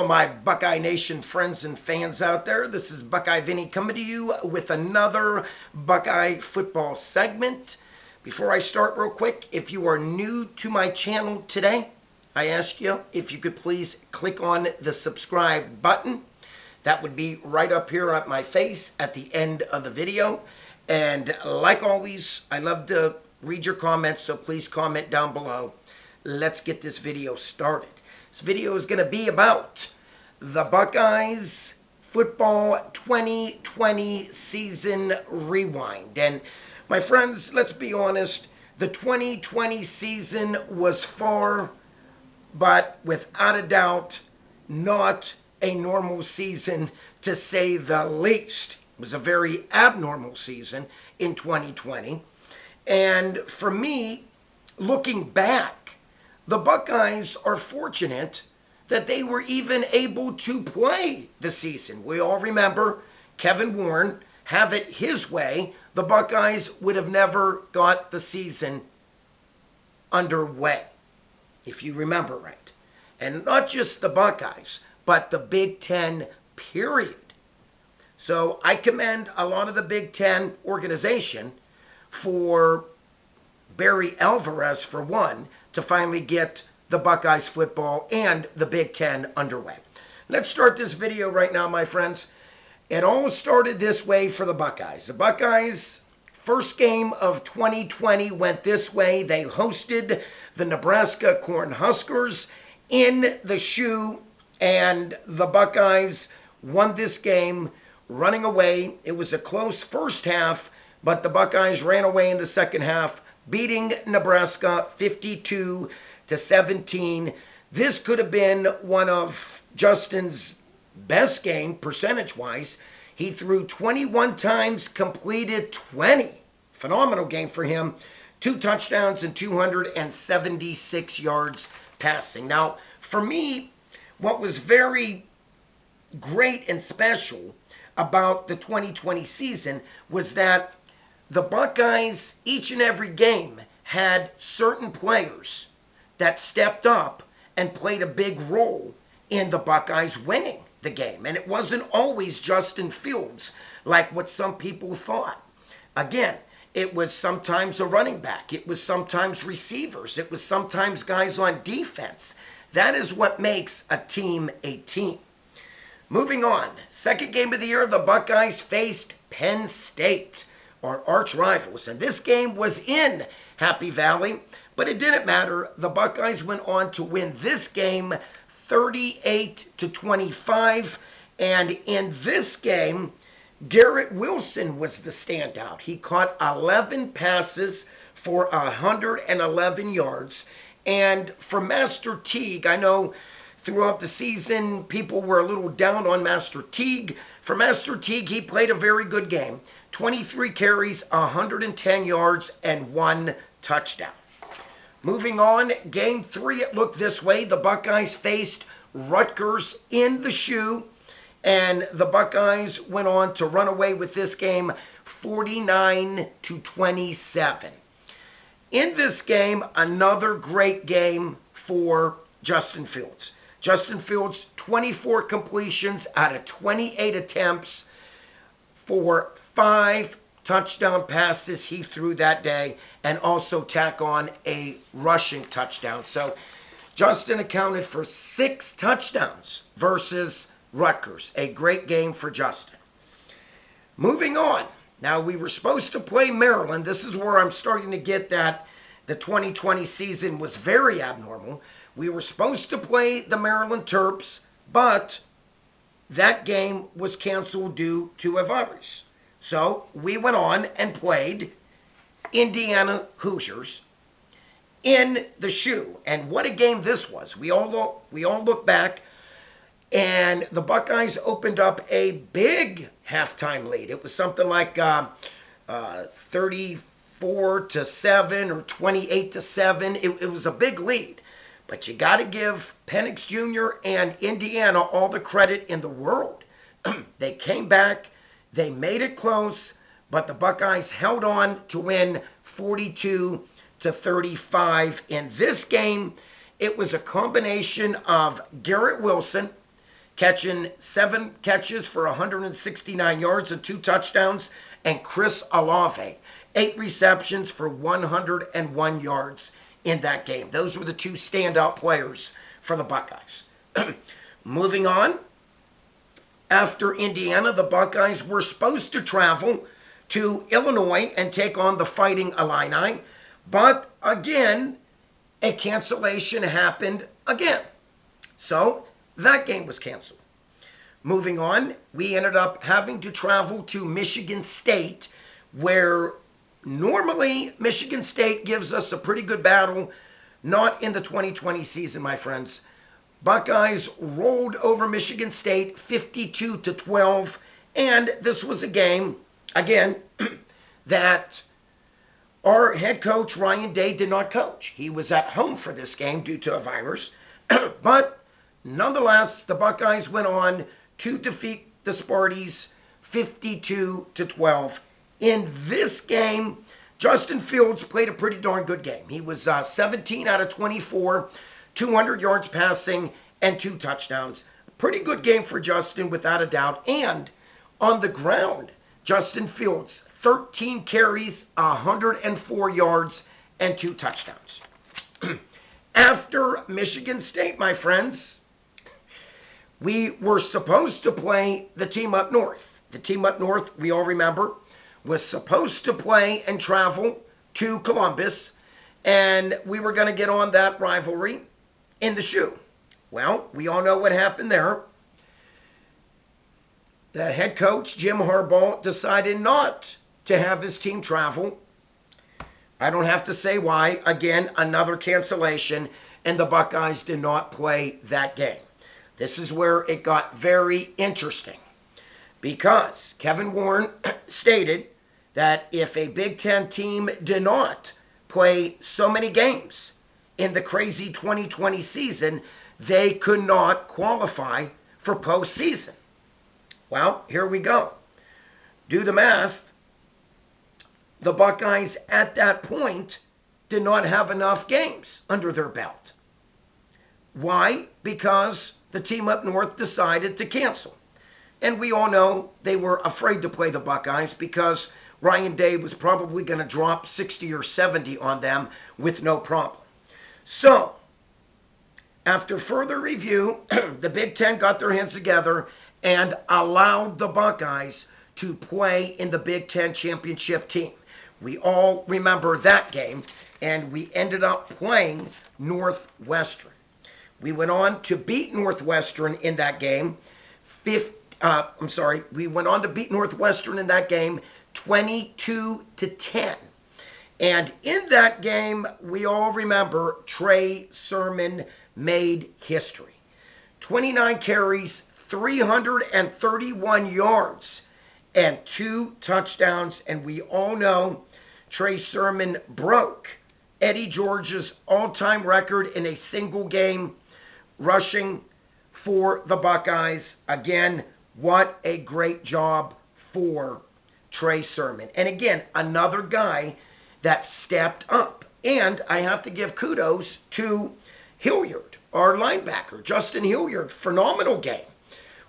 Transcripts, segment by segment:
all my Buckeye Nation friends and fans out there. This is Buckeye Vinny coming to you with another Buckeye football segment. Before I start real quick, if you are new to my channel today, I ask you if you could please click on the subscribe button. That would be right up here at my face at the end of the video. And like always, I love to read your comments, so please comment down below. Let's get this video started. This video is going to be about the Buckeyes football 2020 season rewind. And my friends, let's be honest, the 2020 season was far, but without a doubt, not a normal season to say the least. It was a very abnormal season in 2020. And for me, looking back, the Buckeyes are fortunate that they were even able to play the season. We all remember Kevin Warren have it his way. The Buckeyes would have never got the season underway, if you remember right. And not just the Buckeyes, but the Big Ten period. So I commend a lot of the Big Ten organization for Barry Alvarez, for one, to finally get the Buckeyes football and the Big Ten underway. Let's start this video right now, my friends. It all started this way for the Buckeyes. The Buckeyes' first game of 2020 went this way. They hosted the Nebraska Cornhuskers in the shoe, and the Buckeyes won this game running away. It was a close first half, but the Buckeyes ran away in the second half, beating Nebraska 52-17. This could have been one of Justin's best game percentage-wise. He threw 21 times, completed 20. Phenomenal game for him. 2 touchdowns and 276 yards passing. Now, for me, what was very great and special about the 2020 season was that the Buckeyes, each and every game, had certain players that stepped up and played a big role in the Buckeyes winning the game. And it wasn't always Justin Fields, like what some people thought. Again, it was sometimes a running back. It was sometimes receivers. It was sometimes guys on defense. That is what makes a team a team. Moving on, second game of the year, the Buckeyes faced Penn State, our arch rivals. And this game was in Happy Valley, but it didn't matter. The Buckeyes went on to win this game 38-25. And in this game, Garrett Wilson was the standout. He caught 11 passes for 111 yards. And for Master Teague, I know throughout the season, people were a little down on Master Teague. For Master Teague, he played a very good game. 23 carries, 110 yards, and 1 touchdown. Moving on, Game 3, it looked this way. The Buckeyes faced Rutgers in the shoe, and the Buckeyes went on to run away with this game 49-27. In this game, another great game for Justin Fields. Justin Fields, 24 completions out of 28 attempts for 5 touchdown passes he threw that day, and also tack on a rushing touchdown. So Justin accounted for 6 touchdowns versus Rutgers. A great game for Justin. Moving on. Now, we were supposed to play Maryland. This is where I'm starting to get that the 2020 season was very abnormal. We were supposed to play the Maryland Terps, but that game was canceled due to a virus. So we went on and played Indiana Hoosiers in the shoe. And what a game this was. We all look back, and the Buckeyes opened up a big halftime lead. It was something like 34-7 or 28-7. It was a big lead. But you got to give Penix Jr. and Indiana all the credit in the world. They came back. They made it close. But the Buckeyes held on to win 42-35. In this game, it was a combination of Garrett Wilson, catching 7 catches for 169 yards and 2 touchdowns, and Chris Olave, 8 receptions for 101 yards in that game. Those were the 2 standout players for the Buckeyes. Moving on, after Indiana, the Buckeyes were supposed to travel to Illinois and take on the Fighting Illini, but again, a cancellation happened again. So that game was canceled. Moving on, we ended up having to travel to Michigan State, where normally Michigan State gives us a pretty good battle. Not in the 2020 season, my friends. Buckeyes rolled over Michigan State 52-12, and this was a game, again, that our head coach, Ryan Day, did not coach. He was at home for this game due to a virus. But nonetheless, the Buckeyes went on to defeat the Sparties 52-12. In this game, Justin Fields played a pretty darn good game. He was 17 out of 24, 200 yards passing, and 2 touchdowns. Pretty good game for Justin, without a doubt. And on the ground, Justin Fields, 13 carries, 104 yards, and 2 touchdowns. After Michigan State, my friends, we were supposed to play the team up north. The team up north, we all remember, was supposed to play and travel to Columbus, and we were going to get on that rivalry in the shoe. Well, we all know what happened there. The head coach, Jim Harbaugh, decided not to have his team travel. I don't have to say why. Again, another cancellation, and the Buckeyes did not play that game. This is where it got very interesting, because Kevin Warren stated that if a Big Ten team did not play so many games in the crazy 2020 season, they could not qualify for postseason. Well, here we go. Do the math. The Buckeyes at that point did not have enough games under their belt. Why? Because the team up north decided to cancel. And we all know they were afraid to play the Buckeyes because Ryan Day was probably going to drop 60 or 70 on them with no problem. So, after further review, the Big Ten got their hands together and allowed the Buckeyes to play in the Big Ten championship team. We all remember that game, and we ended up playing Northwestern. We went on to beat Northwestern in that game. We went on to beat Northwestern in that game 22-10. And in that game, we all remember Trey Sermon made history. 29 carries, 331 yards, and 2 touchdowns. And we all know Trey Sermon broke Eddie George's all-time record in a single game rushing for the Buckeyes. Again, what a great job for Trey Sermon. And again, another guy that stepped up. And I have to give kudos to Hilliard, our linebacker, Justin Hilliard. Phenomenal game.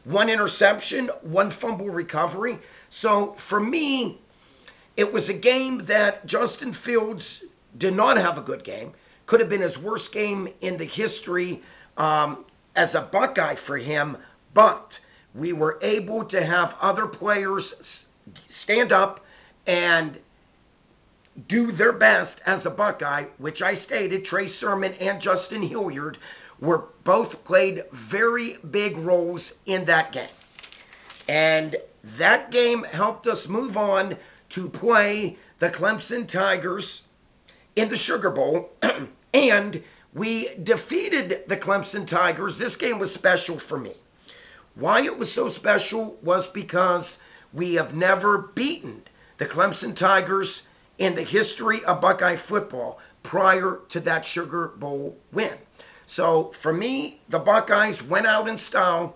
1 interception, 1 fumble recovery. So for me, it was a game that Justin Fields did not have a good game. Could have been his worst game in the history as a Buckeye for him. But we were able to have other players stand up and do their best as a Buckeye, which I stated, Trey Sermon and Justin Hilliard were both played very big roles in that game. And that game helped us move on to play the Clemson Tigers in the Sugar Bowl. And we defeated the Clemson Tigers. This game was special for me. Why it was so special was because we have never beaten the Clemson Tigers in the history of Buckeye football prior to that Sugar Bowl win. So for me, the Buckeyes went out in style,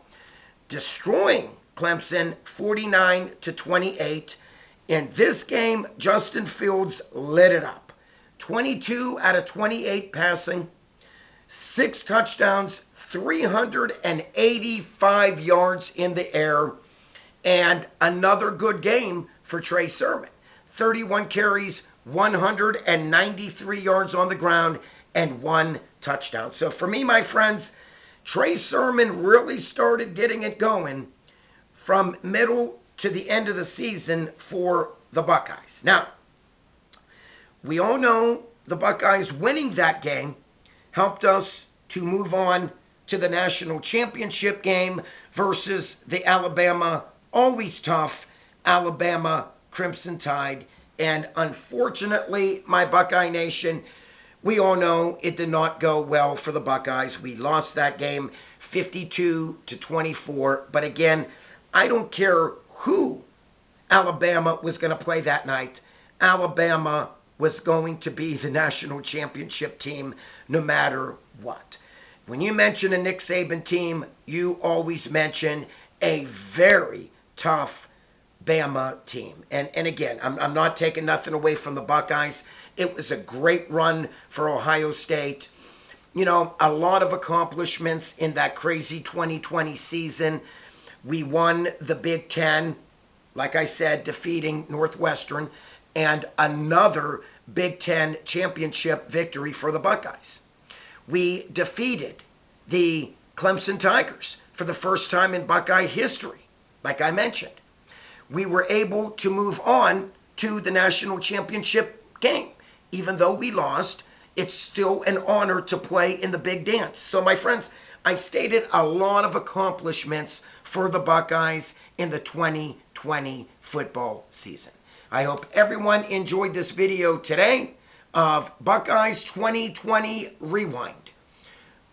destroying Clemson 49-28. In this game, Justin Fields lit it up. 22 out of 28 passing, 6 touchdowns, 385 yards in the air, and another good game for Trey Sermon. 31 carries, 193 yards on the ground, and 1 touchdown. So for me, my friends, Trey Sermon really started getting it going from middle to the end of the season for the Buckeyes. Now, we all know the Buckeyes winning that game helped us to move on to the national championship game versus the Alabama, always tough, Alabama Crimson Tide. And unfortunately, my Buckeye Nation, we all know it did not go well for the Buckeyes. We lost that game 52-24. But again, I don't care who Alabama was going to play that night. Alabama was going to be the national championship team no matter what. When you mention a Nick Saban team, you always mention a very tough Bama team. And again, I'm not taking nothing away from the Buckeyes. It was a great run for Ohio State. You know, a lot of accomplishments in that crazy 2020 season. We won the Big Ten, like I said, defeating Northwestern, and another Big Ten championship victory for the Buckeyes. We defeated the Clemson Tigers for the first time in Buckeye history, like I mentioned. We were able to move on to the national championship game. Even though we lost, it's still an honor to play in the big dance. So, my friends, I stated a lot of accomplishments for the Buckeyes in the 2020 football season. I hope everyone enjoyed this video today of Buckeyes 2020 Rewind.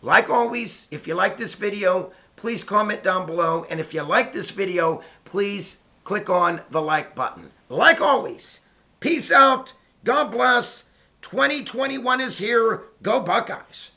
Like always, if you like this video, please comment down below. And if you like this video, please click on the like button. Like always, peace out. God bless. 2021 is here. Go Buckeyes.